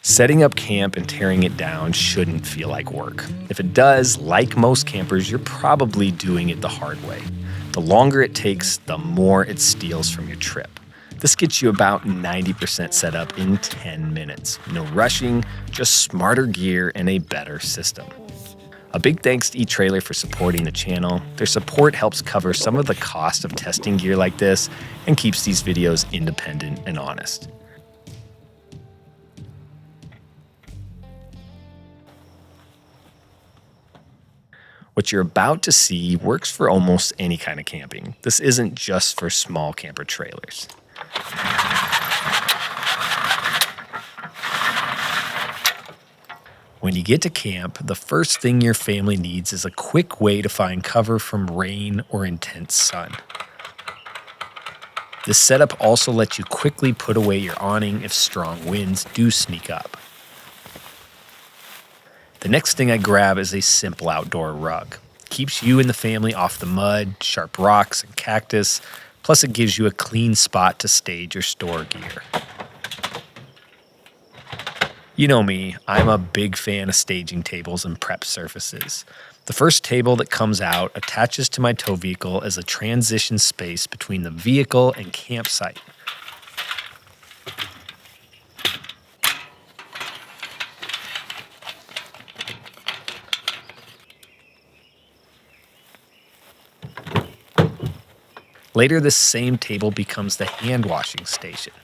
Setting up camp and tearing it down shouldn't feel like work. If it does, like most campers, you're probably doing it the hard way. The longer it takes, the more it steals from your trip. This gets you about 90% set up in 10 minutes. No rushing, just smarter gear and a better system. A big thanks to eTrailer for supporting the channel. Their support helps cover some of the cost of testing gear like this and keeps these videos independent and honest. What you're about to see works for almost any kind of camping. This isn't just for small camper trailers. When you get to camp, the first thing your family needs is a quick way to find cover from rain or intense sun. This setup also lets you quickly put away your awning if strong winds do sneak up. The next thing I grab is a simple outdoor rug. Keeps you and the family off the mud, sharp rocks, and cactus, plus it gives you a clean spot to stage or store gear. You know me, I'm a big fan of staging tables and prep surfaces. The first table that comes out attaches to my tow vehicle as a transition space between the vehicle and campsite. Later, this same table becomes the hand washing station.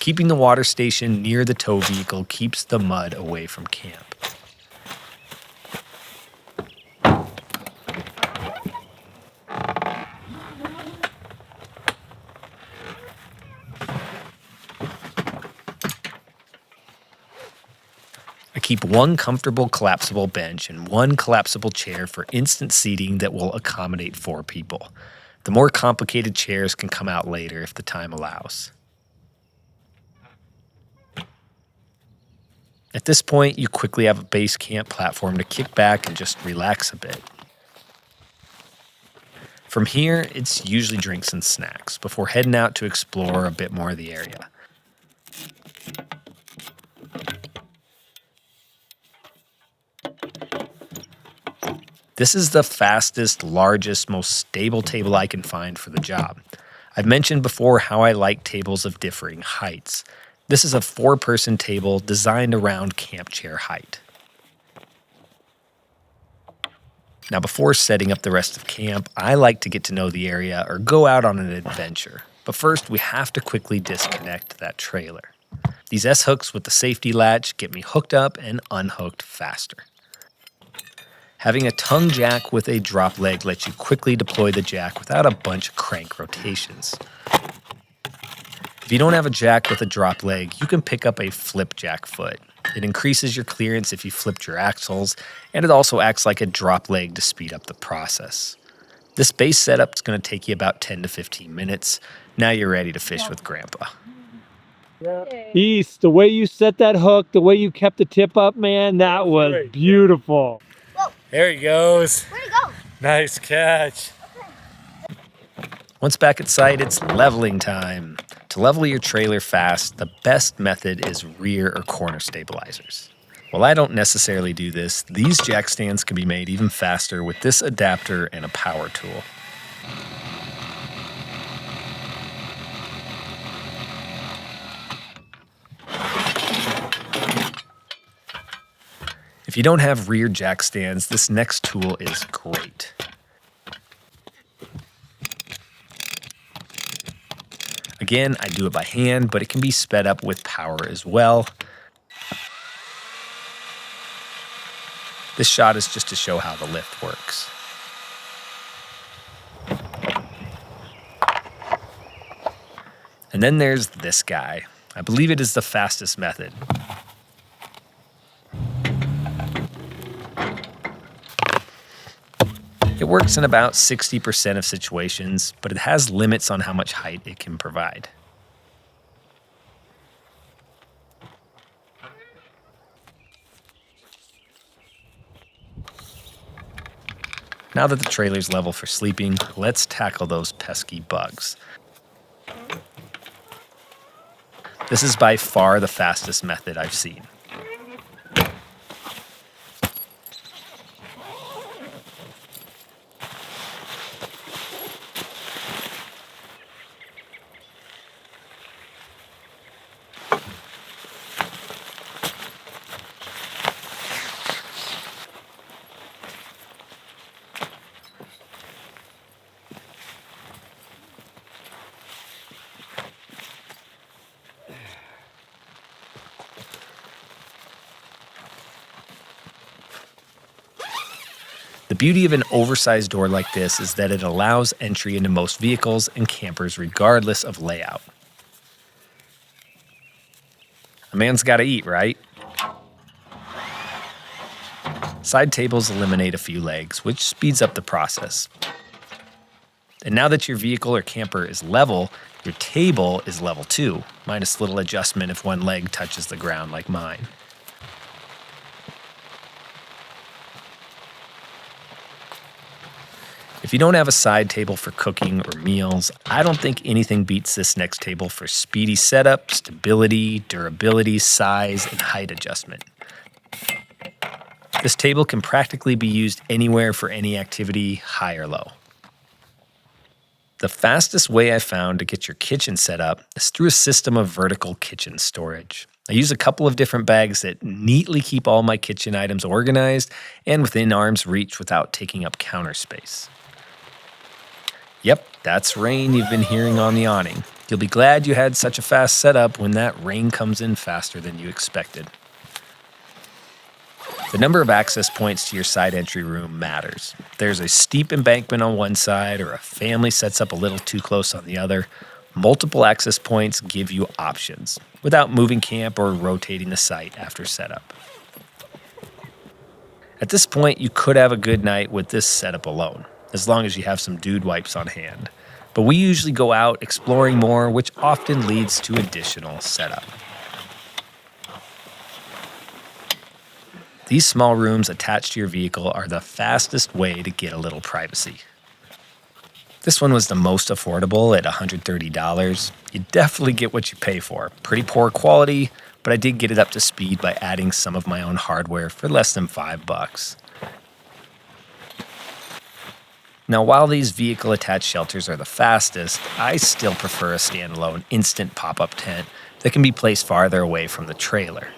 Keeping the water station near the tow vehicle keeps the mud away from camp. I keep one comfortable collapsible bench and one collapsible chair for instant seating that will accommodate 4 people. The more complicated chairs can come out later if the time allows. At this point, you quickly have a base camp platform to kick back and just relax a bit. From here, it's usually drinks and snacks before heading out to explore a bit more of the area. This is the fastest, largest, most stable table I can find for the job. I've mentioned before how I like tables of differing heights. This is a 4-person table designed around camp chair height. Now, before setting up the rest of camp, I like to get to know the area or go out on an adventure. But first, we have to quickly disconnect that trailer. These S-hooks with the safety latch get me hooked up and unhooked faster. Having a tongue jack with a drop leg lets you quickly deploy the jack without a bunch of crank rotations. If you don't have a jack with a drop leg, you can pick up a flip jack foot. It increases your clearance if you flipped your axles, and it also acts like a drop leg to speed up the process. This base setup is going to take you about 10 to 15 minutes. Now you're ready to fish with Grandpa. East, the way you set that hook, the way you kept the tip up, man, that was beautiful. There he goes. Where'd he go? Nice catch. Once back at site, it's leveling time. To level your trailer fast, the best method is rear or corner stabilizers. While I don't necessarily do this, these jack stands can be made even faster with this adapter and a power tool. If you don't have rear jack stands, this next tool is great. Again, I do it by hand, but it can be sped up with power as well. This shot is just to show how the lift works. And then there's this guy. I believe it is the fastest method. It works in about 60% of situations, but it has limits on how much height it can provide. Now that the trailer's level for sleeping, let's tackle those pesky bugs. This is by far the fastest method I've seen. The beauty of an oversized door like this is that it allows entry into most vehicles and campers regardless of layout. A man's got to eat, right? Side tables eliminate a few legs, which speeds up the process. And now that your vehicle or camper is level, your table is level too, minus little adjustment if one leg touches the ground like mine. If you don't have a side table for cooking or meals, I don't think anything beats this next table for speedy setup, stability, durability, size, and height adjustment. This table can practically be used anywhere for any activity, high or low. The fastest way I found to get your kitchen set up is through a system of vertical kitchen storage. I use a couple of different bags that neatly keep all my kitchen items organized and within arm's reach without taking up counter space. Yep, that's rain you've been hearing on the awning. You'll be glad you had such a fast setup when that rain comes in faster than you expected. The number of access points to your side entry room matters. If there's a steep embankment on one side or a family sets up a little too close on the other, multiple access points give you options without moving camp or rotating the site after setup. At this point, you could have a good night with this setup alone, as long as you have some dude wipes on hand. But we usually go out exploring more, which often leads to additional setup. These small rooms attached to your vehicle are the fastest way to get a little privacy. This one was the most affordable at $130. You definitely get what you pay for. Pretty poor quality, but I did get it up to speed by adding some of my own hardware for less than $5. Now, while these vehicle-attached shelters are the fastest, I still prefer a standalone instant pop-up tent that can be placed farther away from the trailer.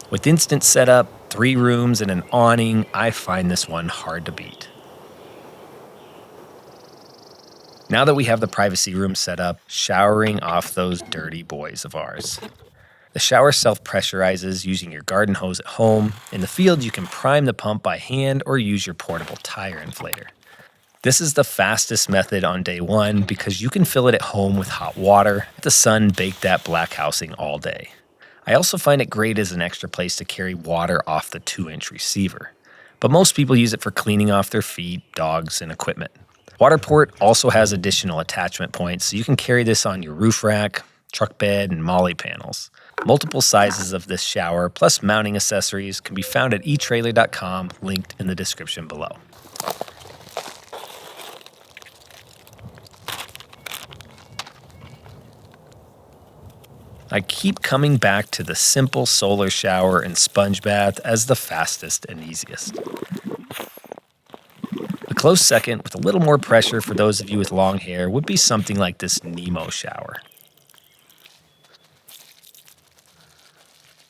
With instant setup, 3 rooms, and an awning, I find this one hard to beat. Now that we have the privacy room set up, showering off those dirty boys of ours. The shower self-pressurizes using your garden hose at home. In the field, you can prime the pump by hand or use your portable tire inflator. This is the fastest method on day one because you can fill it at home with hot water. Let the sun bake that black housing all day. I also find it great as an extra place to carry water off the 2-inch receiver. But most people use it for cleaning off their feet, dogs, and equipment. Waterport also has additional attachment points, so you can carry this on your roof rack, truck bed, and molly panels. Multiple sizes of this shower, plus mounting accessories, can be found at etrailer.com, linked in the description below. I keep coming back to the simple solar shower and sponge bath as the fastest and easiest. A close second, with a little more pressure for those of you with long hair, would be something like this Nemo shower.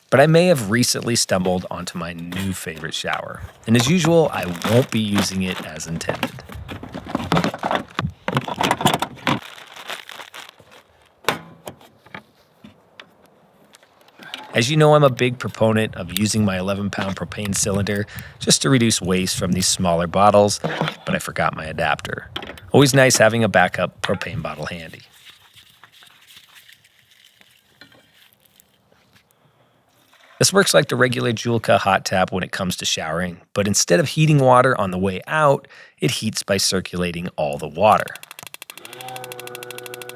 But I may have recently stumbled onto my new favorite shower, and as usual, I won't be using it as intended. As you know, I'm a big proponent of using my 11-pound propane cylinder just to reduce waste from these smaller bottles, but I forgot my adapter. Always nice having a backup propane bottle handy. This works like the regular Julka hot tap when it comes to showering, but instead of heating water on the way out, it heats by circulating all the water.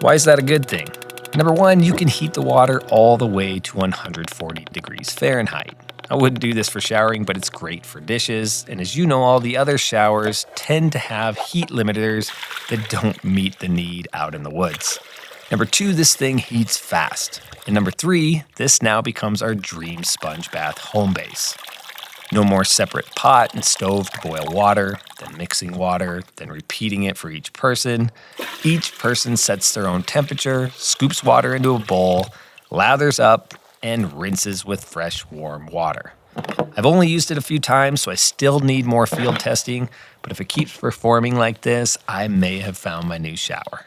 Why is that a good thing? Number one, you can heat the water all the way to 140 degrees Fahrenheit. I wouldn't do this for showering, but it's great for dishes. And as you know, all the other showers tend to have heat limiters that don't meet the need out in the woods. Number two, this thing heats fast. And number three, this now becomes our dream sponge bath home base. No more separate pot and stove to boil water, then mixing water, then repeating it for each person. Each person sets their own temperature, scoops water into a bowl, lathers up, and rinses with fresh, warm water. I've only used it a few times, so I still need more field testing, but if it keeps performing like this, I may have found my new shower.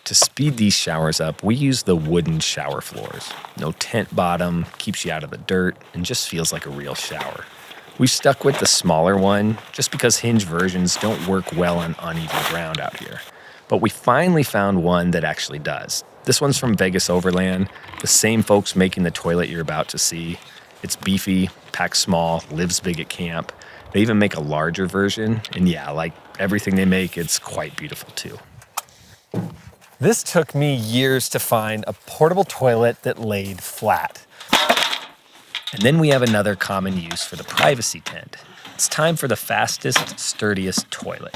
To speed these showers up, we use the wooden shower floors. No tent bottom, keeps you out of the dirt, and just feels like a real shower. We stuck with the smaller one just because hinge versions don't work well on uneven ground out here. But we finally found one that actually does. This one's from Vegas Overland, the same folks making the toilet you're about to see. It's beefy, packs small, lives big at camp. They even make a larger version, and yeah, like everything they make, it's quite beautiful too. This took me years to find a portable toilet that laid flat. And then we have another common use for the privacy tent. It's time for the fastest, sturdiest toilet.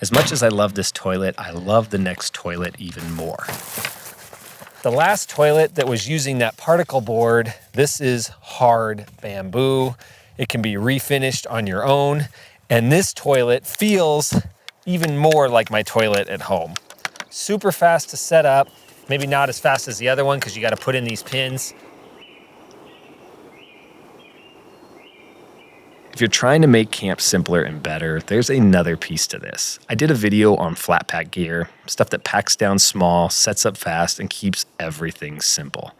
As much as I love this toilet, I love the next toilet even more. The last toilet that was using that particle board, this is hard bamboo. It can be refinished on your own. And this toilet feels even more like my toilet at home. Super fast to set up. Maybe not as fast as the other one because you got to put in these pins. If you're trying to make camp simpler and better, there's another piece to this. I did a video on flat pack gear, stuff that packs down small, sets up fast, and keeps everything simple.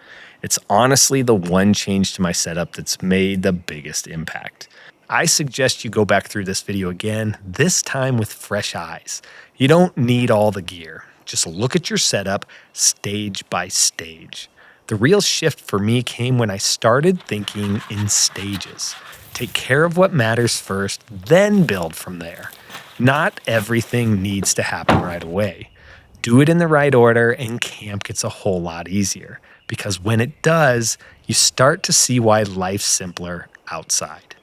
It's honestly the one change to my setup that's made the biggest impact. I suggest you go back through this video again, this time with fresh eyes. You don't need all the gear. Just look at your setup stage by stage. The real shift for me came when I started thinking in stages. Take care of what matters first, then build from there. Not everything needs to happen right away. Do it in the right order and camp gets a whole lot easier. Because when it does, you start to see why life's simpler outside.